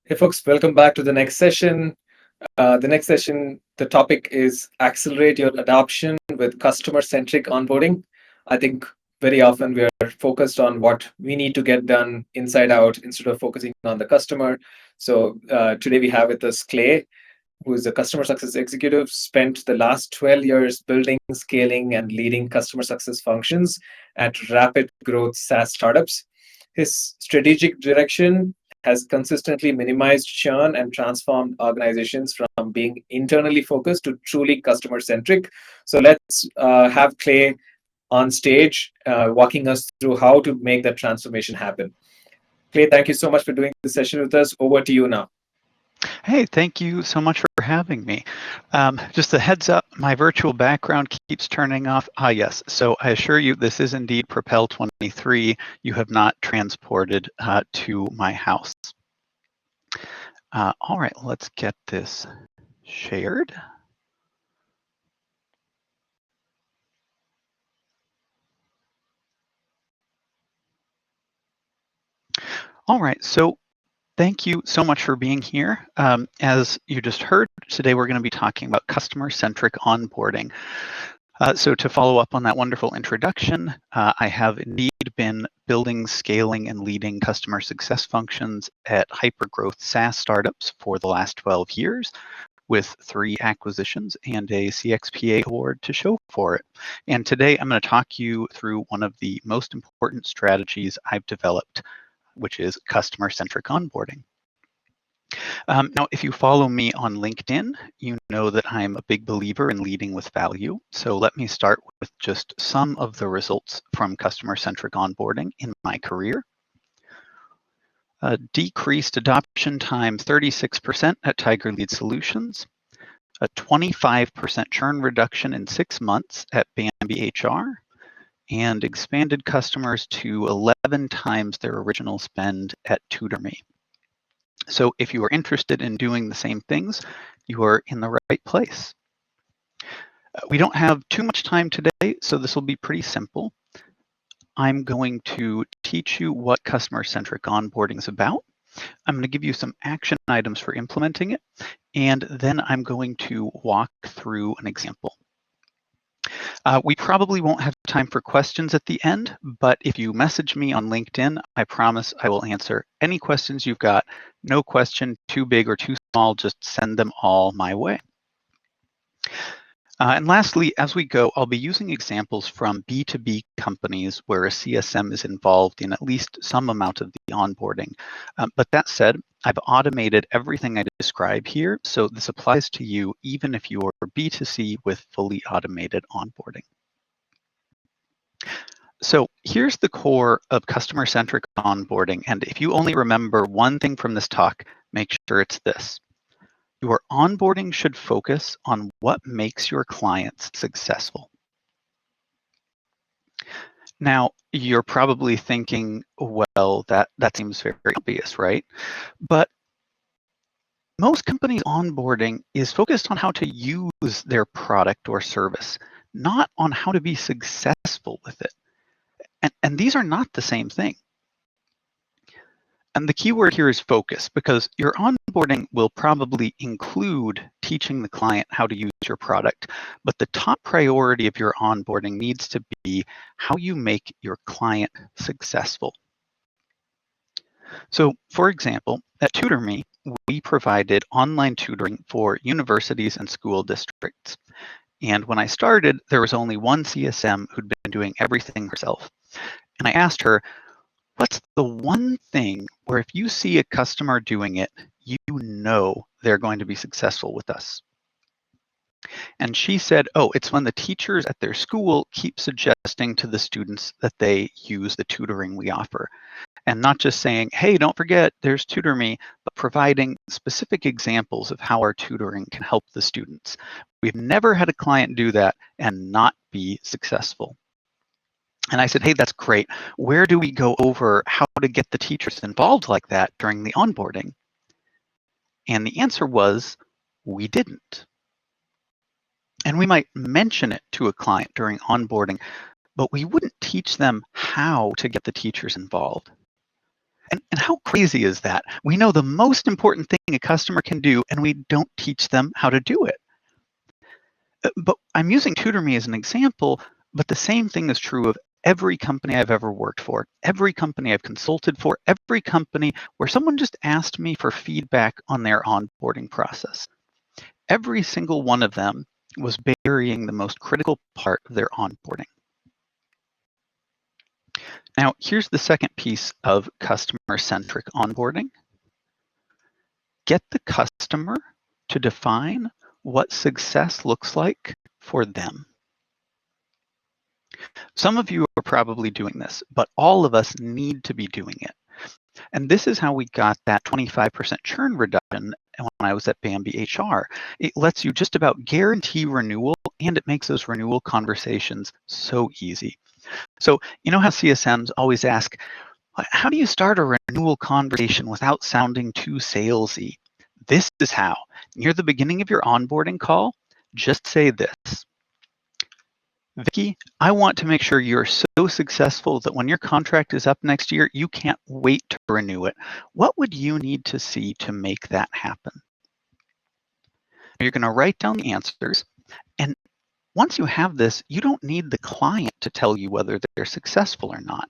Hey folks, welcome back to the next session. The topic is accelerate your adoption with customer-centric onboarding. I think very often we are focused on what we need to get done inside out instead of focusing on the customer. So today we have with us Clay, who is a customer success executive, spent the last 12 years building, scaling, and leading customer success functions at rapid growth SaaS startups. His strategic direction has consistently minimized churn and transformed organizations from being internally focused to truly customer centric. So let's have Clay on stage walking us through how to make that transformation happen. Clay, thank you so much for doing this session with us. Over to you now. Hey, thank you so much for having me. Just a heads up, my virtual background keeps turning off. Yes. So I assure you, this is indeed Propel 23. You have not transported to my house. All right, let's get this shared. All right, so thank you so much for being here. As you just heard, today we're going to be talking about customer-centric onboarding. So to follow up on that wonderful introduction, I have indeed been building, scaling, and leading customer success functions at hypergrowth SaaS startups for the last 12 years, with 3 acquisitions and a CXPA award to show for it. And today I'm going to talk you through one of the most important strategies I've developed, which is customer-centric onboarding. Now, if you follow me on LinkedIn, you know that I'm a big believer in leading with value. So let me start with just some of the results from customer-centric onboarding in my career. Decreased adoption time 36% at Tiger Lead Solutions, a 25% churn reduction in 6 months at Bambi HR, and expanded customers to 11 times their original spend at TutorMe. So if you are interested in doing the same things, you are in the right place. We don't have too much time today, so this will be pretty simple. I'm going to teach you what customer-centric onboarding is about. I'm going to give you some action items for implementing it, and then I'm going to walk through an example. We probably won't have time for questions at the end, but if you message me on LinkedIn, I promise I will answer any questions you've got. No question too big or too small, just send them all my way. And lastly, as we go, I'll be using examples from B2B companies where a CSM is involved in at least some amount of the onboarding. But that said, I've automated everything I describe here, so this applies to you even if you are B2C with fully automated onboarding. So here's the core of customer-centric onboarding, and if you only remember one thing from this talk, make sure it's this. Your onboarding should focus on what makes your clients successful. Now, you're probably thinking, well, that seems very obvious, right? But most companies' onboarding is focused on how to use their product or service, not on how to be successful with it. And these are not the same thing. And the key word here is focus, because your onboarding will probably include teaching the client how to use your product, but the top priority of your onboarding needs to be how you make your client successful. So, for example, at TutorMe, we provided online tutoring for universities and school districts. And when I started, there was only one CSM who'd been doing everything herself. And I asked her, what's the one thing where if you see a customer doing it, you know they're going to be successful with us? And she said, oh, it's when the teachers at their school keep suggesting to the students that they use the tutoring we offer. And not just saying, hey, don't forget, there's TutorMe, but providing specific examples of how our tutoring can help the students. We've never had a client do that and not be successful. And I said, hey, that's great. Where do we go over how to get the teachers involved like that during the onboarding? And the answer was, we didn't. And we might mention it to a client during onboarding, but we wouldn't teach them how to get the teachers involved. And how crazy is that? We know the most important thing a customer can do, and we don't teach them how to do it. But I'm using TutorMe as an example, but the same thing is true of every company I've ever worked for, every company I've consulted for, every company where someone just asked me for feedback on their onboarding process. Every single one of them was burying the most critical part of their onboarding. Now, here's the second piece of customer-centric onboarding. Get the customer to define what success looks like for them. Some of you are probably doing this, but all of us need to be doing it. And this is how we got that 25% churn reduction when I was at Bambi HR. It lets you just about guarantee renewal, and it makes those renewal conversations so easy. So you know how CSMs always ask, how do you start a renewal conversation without sounding too salesy? This is how. Near the beginning of your onboarding call, just say this. Vicki, I want to make sure you're so successful that when your contract is up next year, you can't wait to renew it. What would you need to see to make that happen? You're going to write down the answers. And once you have this, you don't need the client to tell you whether they're successful or not.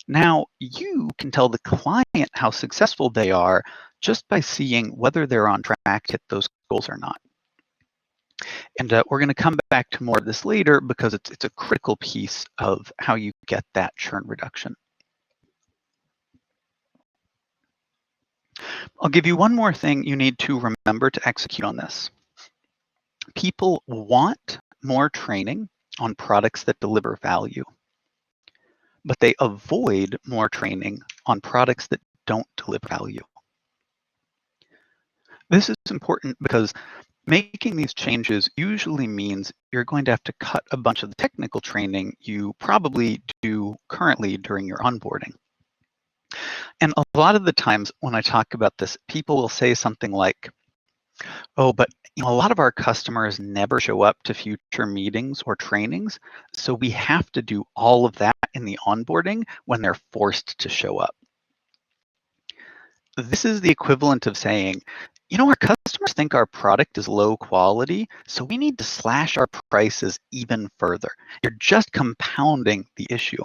Now, you can tell the client how successful they are just by seeing whether they're on track to hit those goals or not. And we're going to come back to more of this later because it's a critical piece of how you get that churn reduction. I'll give you one more thing you need to remember to execute on this. People want more training on products that deliver value, but they avoid more training on products that don't deliver value. This is important because making these changes usually means you're going to have to cut a bunch of the technical training you probably do currently during your onboarding. And a lot of the times when I talk about this, people will say something like, oh, but a lot of our customers never show up to future meetings or trainings, so we have to do all of that in the onboarding when they're forced to show up. This is the equivalent of saying, our customers think our product is low quality, so we need to slash our prices even further. You're just compounding the issue.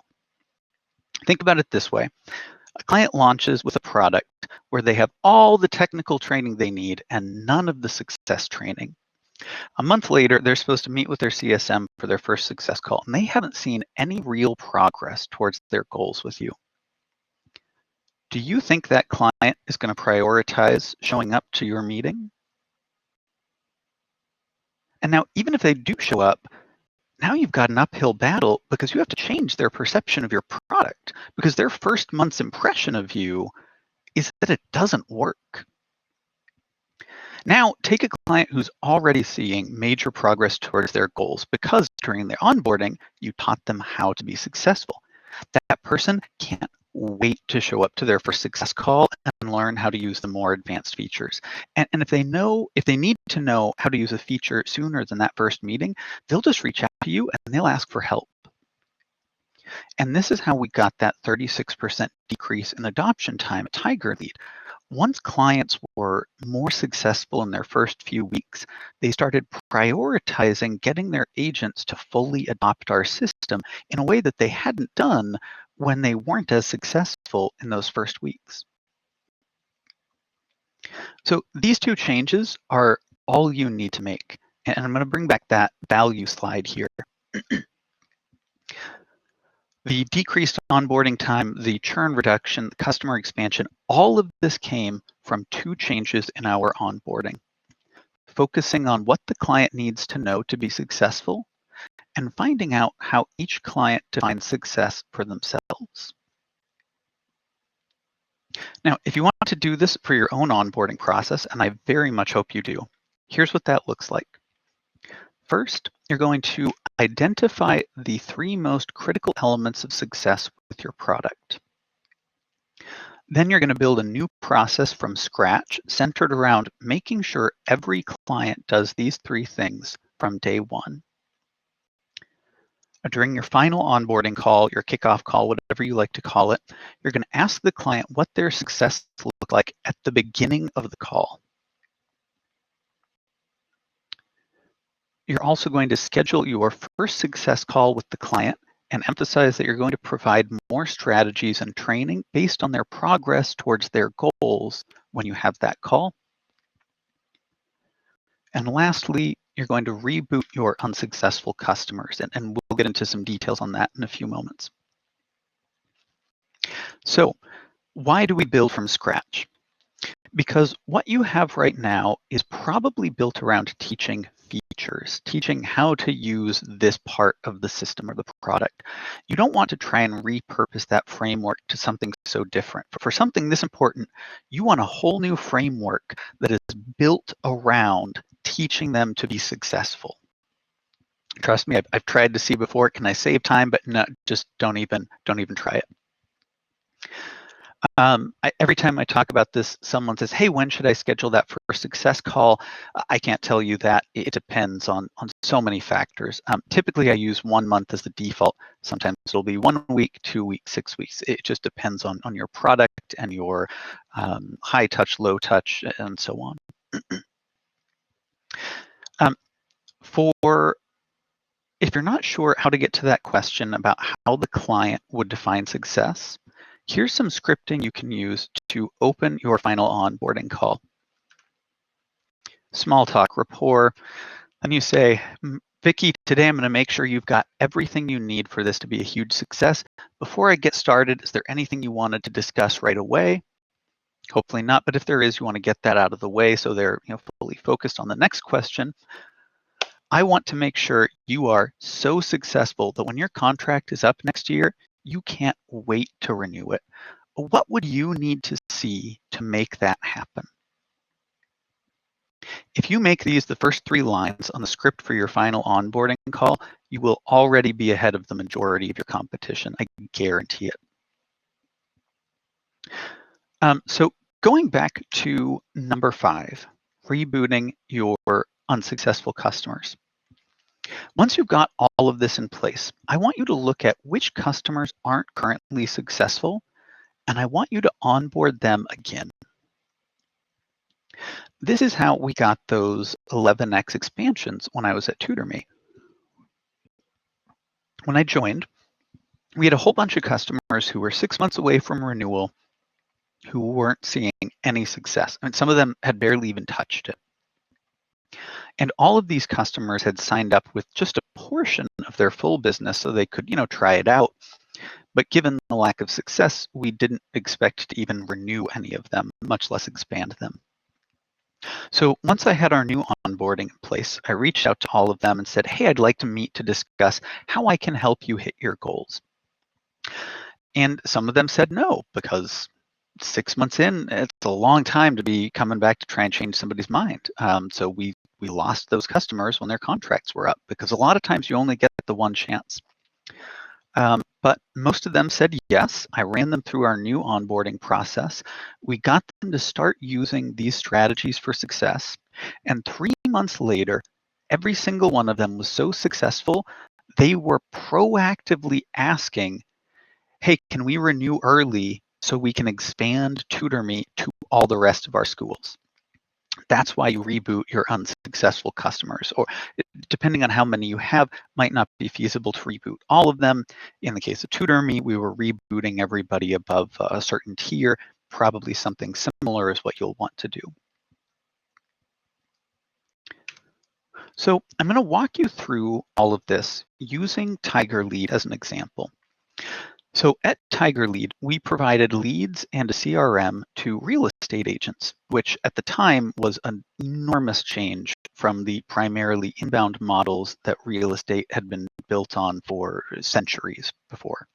Think about it this way. A client launches with a product where they have all the technical training they need and none of the success training. A month later, they're supposed to meet with their CSM for their first success call, and they haven't seen any real progress towards their goals with you. Do you think that client is going to prioritize showing up to your meeting? And now, even if they do show up, now you've got an uphill battle because you have to change their perception of your product because their first month's impression of you is that it doesn't work. Now, take a client who's already seeing major progress towards their goals because during their onboarding, you taught them how to be successful. That person can't wait to show up to their first success call and learn how to use the more advanced features. And if they need to know how to use a feature sooner than that first meeting, they'll just reach out to you and they'll ask for help. And this is how we got that 36% decrease in adoption time at TigerLead. Once clients were more successful in their first few weeks, they started prioritizing getting their agents to fully adopt our system in a way that they hadn't done when they weren't as successful in those first weeks. So these two changes are all you need to make. And I'm going to bring back that value slide here. The decreased onboarding time, the churn reduction, the customer expansion, all of this came from two changes in our onboarding. Focusing on what the client needs to know to be successful and finding out how each client defines success for themselves. Now, if you want to do this for your own onboarding process, and I very much hope you do, here's what that looks like. First, you're going to identify the three most critical elements of success with your product. Then you're going to build a new process from scratch centered around making sure every client does these three things from day one. During your final onboarding call, your kickoff call, whatever you like to call it, you're going to ask the client what their success looked like at the beginning of the call. You're also going to schedule your first success call with the client and emphasize that you're going to provide more strategies and training based on their progress towards their goals when you have that call. And lastly, you're going to reboot your unsuccessful customers, and we'll get into some details on that in a few moments. So, why do we build from scratch? Because what you have right now is probably built around teaching features, teaching how to use this part of the system or the product. You don't want to try and repurpose that framework to something so different. For something this important, you want a whole new framework that is built around teaching them to be successful. Trust me, I've tried to see before, can I save time? But no, just don't even try it. Every time I talk about this, someone says, hey, when should I schedule that first success call? I can't tell you that. It depends on so many factors. Typically, I use 1 month as the default. Sometimes it'll be 1 week, 2 weeks, 6 weeks. It just depends on your product and your high touch, low touch, and so on. If you're not sure how to get to that question about how the client would define success, here's some scripting you can use to open your final onboarding call. Small talk, rapport, and you say, Vicky, today I'm going to make sure you've got everything you need for this to be a huge success. Before I get started, is there anything you wanted to discuss right away? Hopefully not, but if there is, you want to get that out of the way so they're fully focused on the next question. I want to make sure you are so successful that when your contract is up next year, you can't wait to renew it. What would you need to see to make that happen? If you make these the first 3 lines on the script for your final onboarding call, you will already be ahead of the majority of your competition. I guarantee it. So going back to number 5, rebooting your unsuccessful customers. Once you've got all of this in place, I want you to look at which customers aren't currently successful, and I want you to onboard them again. This is how we got those 11x expansions when I was at TutorMe. When I joined, we had a whole bunch of customers who were 6 months away from renewal who weren't seeing any success. I mean, some of them had barely even touched it. And all of these customers had signed up with just a portion of their full business so they could, try it out. But given the lack of success, we didn't expect to even renew any of them, much less expand them. So once I had our new onboarding in place, I reached out to all of them and said, hey, I'd like to meet to discuss how I can help you hit your goals. And some of them said no, because 6 months in, it's a long time to be coming back to try and change somebody's mind. So we lost those customers when their contracts were up, because a lot of times you only get the one chance. But most of them said yes. I ran them through our new onboarding process. We got them to start using these strategies for success. And 3 months later, every single one of them was so successful, they were proactively asking, hey, can we renew early so we can expand TutorMe to all the rest of our schools? That's why you reboot your unsuccessful customers, or depending on how many you have, might not be feasible to reboot all of them. In the case of TutorMe, we were rebooting everybody above a certain tier. Probably something similar is what you'll want to do. So I'm going to walk you through all of this using TigerLead as an example. So at TigerLead, we provided leads and a CRM to real estate agents, which at the time was an enormous change from the primarily inbound models that real estate had been built on for centuries before.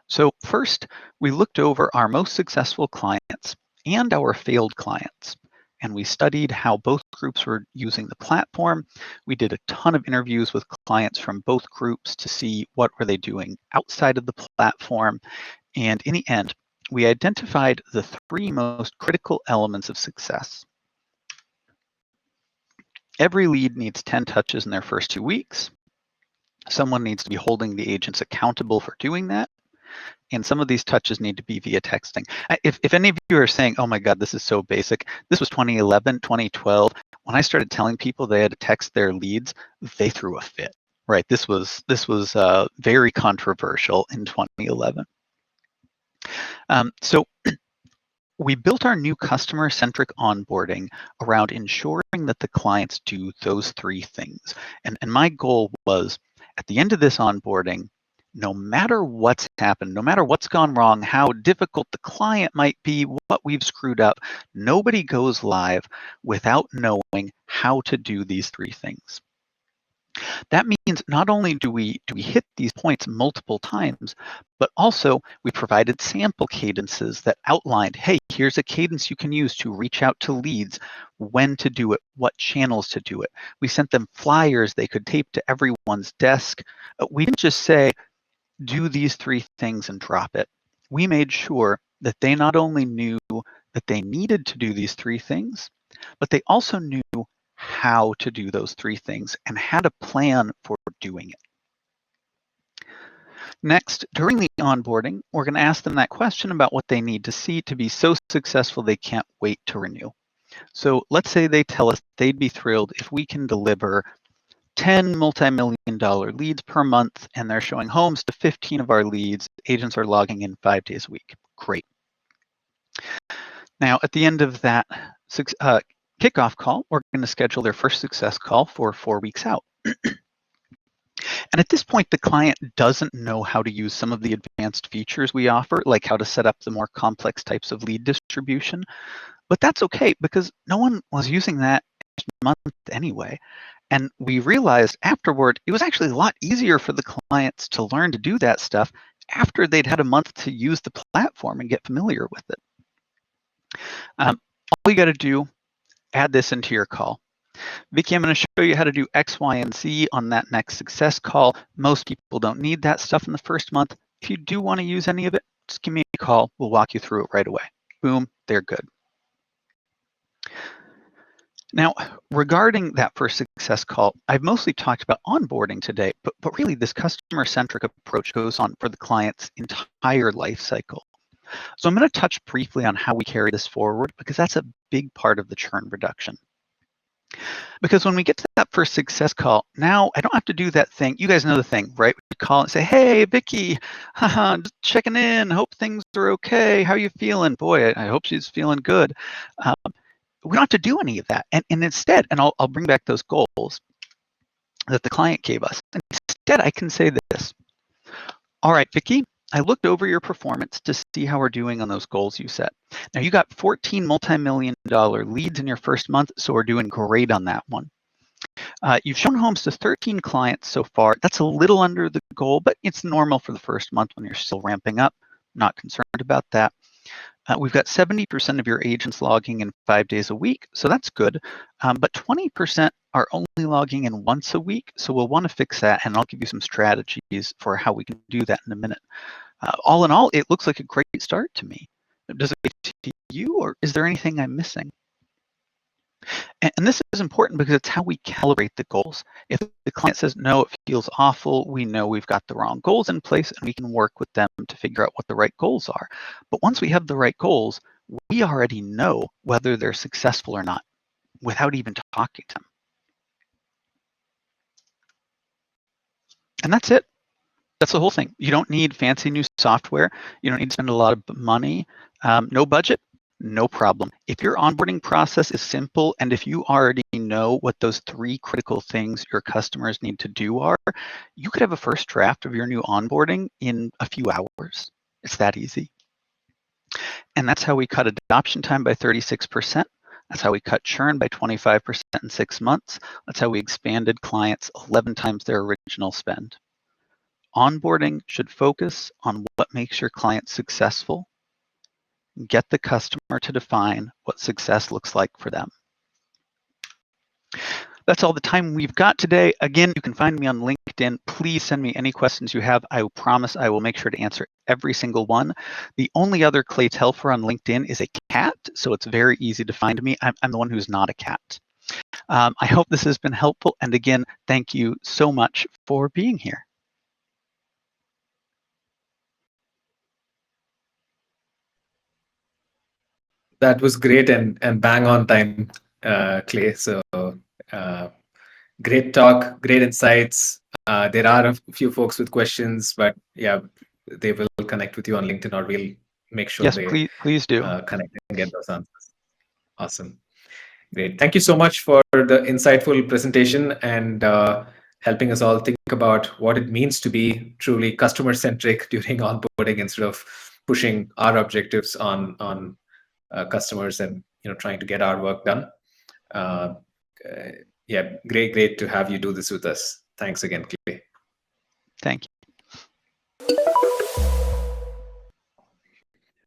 So first, we looked over our most successful clients and our failed clients, and we studied how both groups were using the platform. We did a ton of interviews with clients from both groups to see what were they doing outside of the platform. And in the end, we identified the 3 most critical elements of success. Every lead needs 10 touches in their first 2 weeks. Someone needs to be holding the agents accountable for doing that. And some of these touches need to be via texting. If any of you are saying, oh my God, this is so basic, this was 2011, 2012. When I started telling people they had to text their leads, they threw a fit, right? This was very controversial in 2011. So we built our new customer-centric onboarding around ensuring that the clients do those three things. And my goal was, at the end of this onboarding, no matter what's happened, no matter what's gone wrong, how difficult the client might be, what we've screwed up, nobody goes live without knowing how to do these three things. That means not only do we hit these points multiple times, but also we provided sample cadences that outlined, hey, here's a cadence you can use to reach out to leads, when to do it, what channels to do it. We sent them flyers they could tape to everyone's desk. We didn't just say, do these three things and drop it. We made sure that they not only knew that they needed to do these three things, but they also knew how to do those three things and had a plan for doing it. Next, during the onboarding, we're going to ask them that question about what they need to see to be so successful they can't wait to renew. So let's say they tell us they'd be thrilled if we can deliver 10 multi-million-dollar leads per month, and they're showing homes to 15 of our leads. Agents are logging in 5 days a week. Great. Now, at the end of that kickoff call, we're going to schedule their first success call for 4 weeks out. And at this point, the client doesn't know how to use some of the advanced features we offer, like how to set up the more complex types of lead distribution. But that's okay, because no one was using that month anyway. And we realized afterward, it was actually a lot easier for the clients to learn to do that stuff after they'd had a month to use the platform and get familiar with it. All you got to do, add this into your call. Vicky, I'm going to show you how to do X, Y, and Z on that next success call. Most people don't need that stuff in the first month. If you do want to use any of it, just give me a call. We'll walk you through it right away. Boom, they're good. Now, regarding that first success call, I've mostly talked about onboarding today, but really this customer-centric approach goes on for the client's entire life cycle. So I'm going to touch briefly on how we carry this forward, because that's a big part of the churn reduction. Because when we get to that first success call, now I don't have to do that thing. You guys know the thing, right? We call and say, hey, Vicky, just checking in. Hope things are okay. How are you feeling? Boy, I hope she's feeling good. We don't have to do any of that. And instead, and I'll bring back those goals that the client gave us. Instead, I can say this. All right, Vicky, I looked over your performance to see how we're doing on those goals you set. Now, you got 14 multi-million-dollar leads in your first month, so we're doing great on that one. You've shown homes to 13 clients so far. That's a little under the goal, but it's normal for the first month when you're still ramping up. Not concerned about that. We've got 70% of your agents logging in 5 days a week, so that's good. But 20% are only logging in once a week, so we'll want to fix that, and I'll give you some strategies for how we can do that in a minute. All in all, it looks like a great start to me. Does it look to you, or is there anything I'm missing? And this is important because it's how we calibrate the goals. If the client says, no, it feels awful, we know we've got the wrong goals in place, and we can work with them to figure out what the right goals are. But once we have the right goals, we already know whether they're successful or not without even talking to them. And that's it. That's the whole thing. You don't need fancy new software. You don't need to spend a lot of money. No budget. No problem. If your onboarding process is simple, and if you already know what those 3 critical things your customers need to do are, you could have a first draft of your new onboarding in a few hours. It's that easy. And that's how we cut adoption time by 36%. That's how we cut churn by 25% in 6 months. That's how we expanded clients 11 times their original spend. Onboarding should focus on what makes your client successful. Get the customer to define what success looks like for them. That's all the time we've got today. Again, you can find me on LinkedIn. Please send me any questions you have. I promise I will make sure to answer every single one. The only other Clay Telfer on LinkedIn is a cat, so it's very easy to find me. I'm the one who's not a cat. I hope this has been helpful. And again, thank you so much for being here. That was great and bang on time, Clay. So great talk, great insights. There are a few folks with questions, but yeah, they will connect with you on LinkedIn, or we'll make sure Yes, they please do. connect and get those answers. Awesome. Great. Thank you so much for the insightful presentation and helping us all think about what it means to be truly customer centric during onboarding instead of pushing our objectives on customers and trying to get our work done. Uh, yeah, great to have you do this with us. Thanks again, Clay. Thank you.